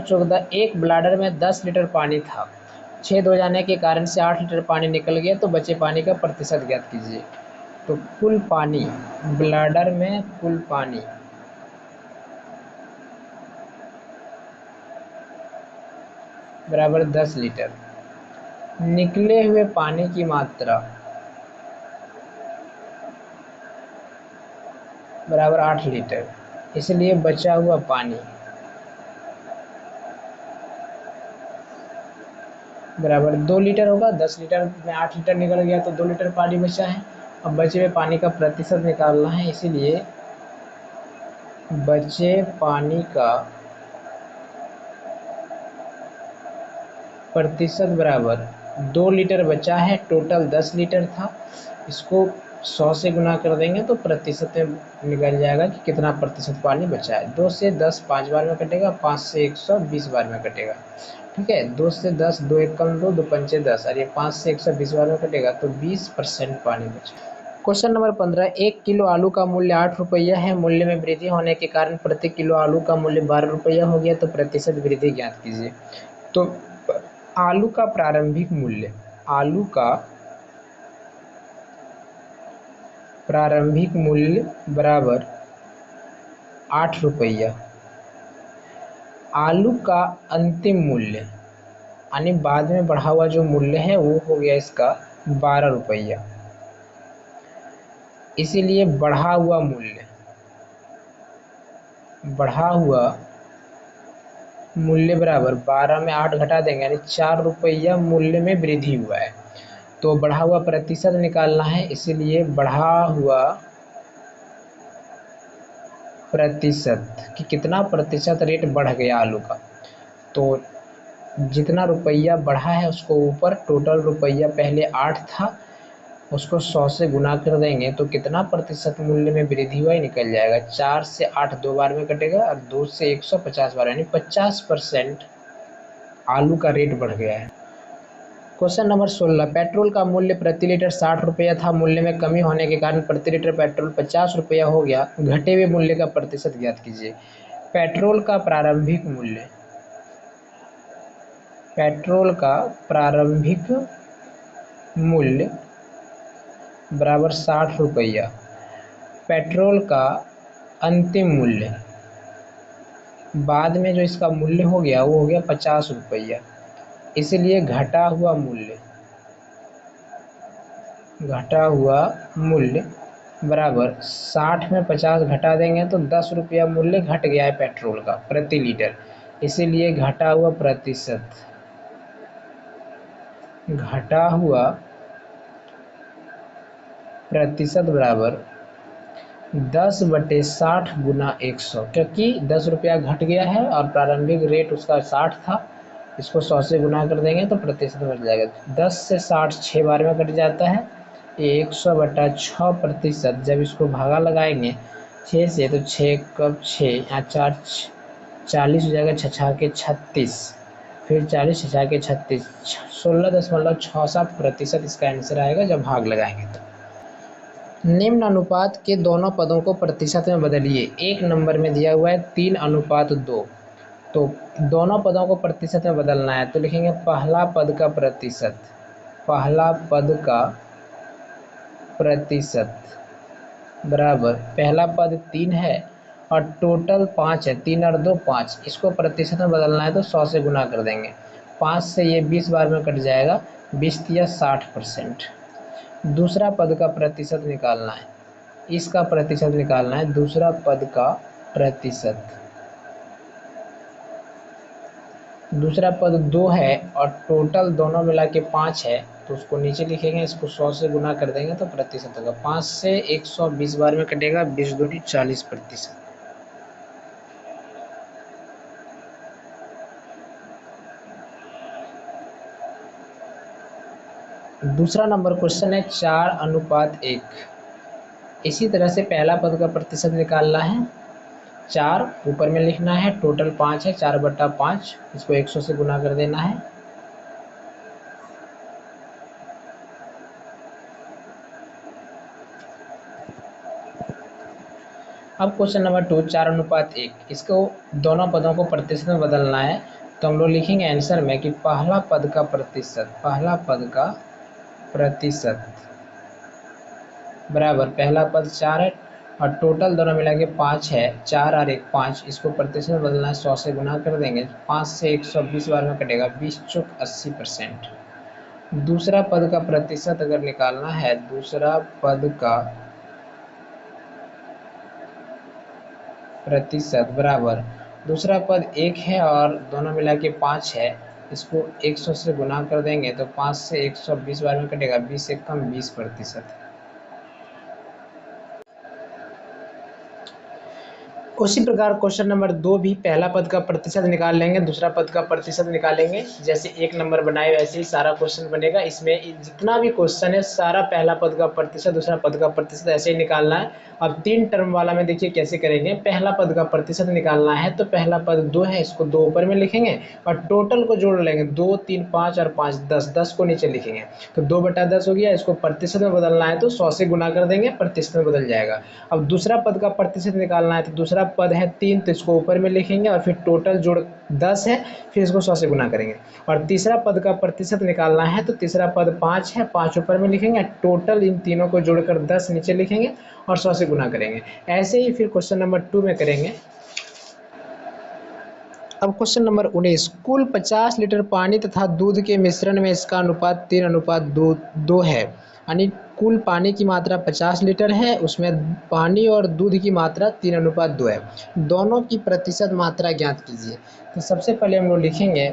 14 एक ब्लाडर में 10 लीटर पानी था, छेद हो जाने के कारण से 8 लीटर पानी निकल गया, तो बचे पानी का प्रतिशत ज्ञात कीजिए। तो कुल पानी, ब्लाडर में कुल पानी बराबर 10 लीटर, निकले हुए पानी की मात्रा बराबर 8 लीटर, इसलिए बचा हुआ पानी बराबर 2 लीटर होगा। 10 लीटर में 8 लीटर निकल गया तो 2 लीटर पानी बचा है। अब बचे हुए पानी का प्रतिशत निकालना है, इसीलिए बचे पानी का प्रतिशत बराबर 2 लीटर बचा है, टोटल 10 लीटर था, इसको 100 से गुना कर देंगे तो प्रतिशत में निकल जाएगा कि कितना प्रतिशत पानी बचा है। 2 से 10 5 बार में कटेगा, 5 से 120 बार में कटेगा। ठीक है, 2 से 10, 2 1 कम 2, 2 पंचे 10, और ये 5 से 120 बार में कटेगा तो 20% पानी बचा। क्वेश्चन नंबर 15, 1 किलो आलू का मूल्य 8 रुपया है, मूल्य में वृद्धि होने के कारण प्रति किलो आलू का मूल्य 12 रुपया हो गया, तो प्रतिशत वृद्धि ज्ञात कीजिए। तो आलू का प्रारंभिक मूल्य, आलू का प्रारंभिक मूल्य बराबर 8 रुपया, आलू का अंतिम मूल्य यानी बाद में बढ़ा हुआ जो मूल्य है वो हो गया इसका 12 रुपया, इसीलिए बढ़ा हुआ मूल्य बराबर 12 में 8 घटा देंगे यानी 4 रुपया मूल्य में वृद्धि हुआ है। तो बढ़ा हुआ प्रतिशत निकालना है, इसीलिए बढ़ा हुआ प्रतिशत कि कितना प्रतिशत रेट बढ़ गया आलू का। तो जितना रुपया बढ़ा है उसको ऊपर, टोटल रुपया पहले 8 था, उसको 100 से गुना कर देंगे तो कितना प्रतिशत मूल्य में वृद्धि हुआ ही निकल जाएगा। 4 से 8 2 बार में कटेगा और 2 से 150 बार, यानी 50% आलू का रेट बढ़ गया है। क्वेश्चन नंबर 16, पेट्रोल का मूल्य प्रति लीटर 60 रुपया था, मूल्य में कमी होने के कारण प्रति लीटर पेट्रोल 50 रुपया हो गया, घटे हुए मूल्य का प्रतिशत ज्ञात कीजिए। पेट्रोल का प्रारंभिक मूल्य बराबर 60 रुपया, पेट्रोल का अंतिम मूल्य बाद में जो इसका मूल्य हो गया वो हो गया 50 रुपया, इसलिए घटा हुआ मूल्य बराबर 60 में 50 घटा देंगे तो 10 रुपया मूल्य घट गया है पेट्रोल का प्रति लीटर, इसीलिए घटा हुआ प्रतिशत बराबर 10/60 गुना 100, क्योंकि 10 रुपया घट गया है और प्रारंभिक रेट उसका 60 था, इसको 100 से गुना कर देंगे तो प्रतिशत बढ़ जाएगा। 10 से 60 6 बार में कट जाता है, ये 100/6 प्रतिशत। जब इसको भागा लगाएंगे 6 से तो 6 कब 6 यहाँ 4 40 हो जाएगा, 6 के 36, फिर 40 6 के 36, 16.67 प्रतिशत इसका आंसर आएगा जब भाग लगाएंगे तो। निम्न अनुपात के दोनों पदों को प्रतिशत में बदलिए। एक नंबर में दिया हुआ है 3:2, तो दोनों पदों को प्रतिशत में बदलना है तो लिखेंगे पहला पद का प्रतिशत बराबर, पहला पद 3 है और टोटल 5 है, 3 और 2 5, इसको प्रतिशत में बदलना है तो 100 से गुना कर देंगे, 5 से ये 20 बार में कट जाएगा, 20 या 60%। दूसरा पद का प्रतिशत निकालना है, इसका प्रतिशत निकालना है, दूसरा पद का प्रतिशत, दूसरा पद 2 है और टोटल दोनों मिला के 5 है, तो उसको नीचे लिखेंगे, इसको 100 से गुना कर देंगे तो प्रतिशत होगा, 5 से 120 बार में कटेगा, 20 दूनी 40%। दूसरा नंबर क्वेश्चन है 4:1। इसी तरह से पहला पद का प्रतिशत निकालना है, 4 ऊपर में लिखना है, टोटल 5 है, 4/5, इसको 100 से गुना कर देना है। अब क्वेश्चन नंबर 2, 4:1, इसको दोनों पदों को प्रतिशत में बदलना है, तो हम लोग लिखेंगे आंसर में कि पहला पद का प्रतिशत बराबर पहला पद 4 है और टोटल दोनों मिला के 5 है, 4 और 1 5, इसको प्रतिशत में बदलना है, 100 से गुना कर देंगे, 5 से 120 बार में कटेगा, 20 चौक 80%। दूसरा पद का प्रतिशत अगर निकालना है, दूसरा पद का प्रतिशत बराबर दूसरा पद 1 है और दोनों मिला के 5 है, इसको 100 से गुना कर देंगे तो 5 से 120 बार में कटेगा, 20 से कम 20%। उसी प्रकार क्वेश्चन नंबर 2 भी पहला पद का प्रतिशत निकाल लेंगे, दूसरा पद का प्रतिशत निकालेंगे। जैसे 1 नंबर बनाए वैसे ही सारा क्वेश्चन बनेगा। इसमें जितना भी क्वेश्चन है सारा पहला पद का प्रतिशत दूसरा पद का प्रतिशत ऐसे ही निकालना है। अब 3 टर्म वाला में देखिए कैसे करेंगे। पहला पद का प्रतिशत निकालना है तो पहला पद 2 है, इसको 2 ऊपर में लिखेंगे और टोटल को जोड़ लेंगे, 2 3 5 और 5 10, 10 को नीचे लिखेंगे तो 2/10 हो गया। इसको प्रतिशत में बदलना है तो 100 से गुना कर देंगे, प्रतिशत में बदल जाएगा। अब दूसरा पद का प्रतिशत निकालना है तो दूसरा पद है 3, तो इसको ऊपर में लिखेंगे और फिर टोटल जोड़ 10 है, फिर इसको 100 से गुना करेंगे। और तीसरा पद का प्रतिशत निकालना है तो तीसरा पद 5 है, 5 ऊपर में लिखेंगे, टोटल इन तीनों को जोड़कर 10 नीचे लिखेंगे और 100 से गुना करेंगे। ऐसे ही फिर क्वेश्चन नंबर 2 में करेंगे। अब क्वेश्चन नंबर 19, कुल 50 लीटर पानी तथा दूध के मिश्रण में इसका अनुपात 3:2 है, यानी कुल पानी की मात्रा 50 लीटर है, उसमें पानी और दूध की मात्रा 3:2 है। दोनों की प्रतिशत मात्रा ज्ञात कीजिए। तो सबसे पहले हम लोग लिखेंगे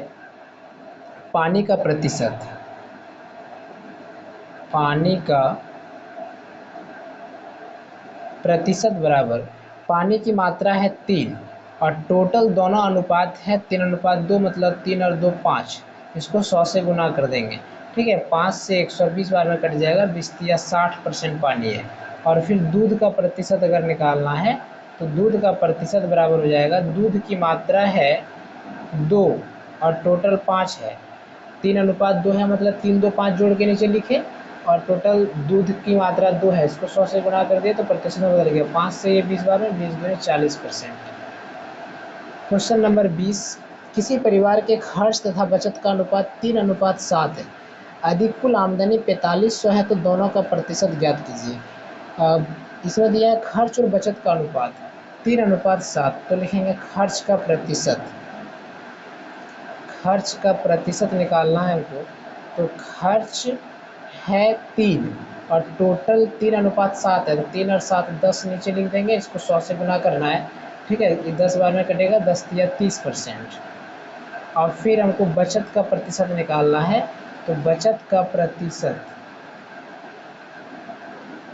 पानी का प्रतिशत, पानी का प्रतिशत बराबर पानी की मात्रा है 3 और टोटल दोनों अनुपात है 3:2, मतलब 3 और 2 5, इसको 100 से गुना कर देंगे। ठीक है, 5 से 120 बार में कट जाएगा, 20 या 60% पानी है। और फिर दूध का प्रतिशत अगर निकालना है तो दूध का प्रतिशत बराबर हो जाएगा, दूध की मात्रा है 2 और टोटल 5 है, 3:2 है, मतलब 3 2 5 जोड़ के नीचे लिखे और टोटल दूध की मात्रा 2 है, इसको 100 से गुना कर दिए तो प्रतिशत में बदल गया, 5 से ये 20 बार में 20 दूनी 40%। क्वेश्चन नंबर 20, किसी परिवार के खर्च तथा बचत का अनुपात 3:7 है, यदि कुल आमदनी 4500 है तो दोनों का प्रतिशत ज्ञात कीजिए। इसमें दिया है खर्च और बचत का अनुपात 3:7, तो लिखेंगे खर्च का प्रतिशत, खर्च का प्रतिशत निकालना है हमको। तो खर्च है 3 और टोटल 3:7 है, तो 3 और 7 10 नीचे लिख देंगे, इसको 100 से गुना करना है। ठीक है, ये 10 बार में कटेगा, 10 या 30%। और फिर हमको बचत का प्रतिशत निकालना है, तो बचत का प्रतिशत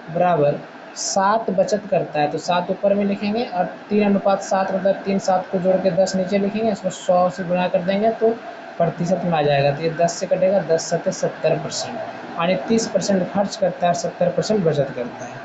बराबर 7 बचत करता है तो 7 ऊपर में लिखेंगे और 3:7 मतलब 3 7 को जोड़ के 10 नीचे लिखेंगे, इसको 100 से गुना कर देंगे तो प्रतिशत में आ जाएगा। तो ये 10 से कटेगा, 10 7 70%, यानी 30% खर्च करता है और 70% बचत करता है।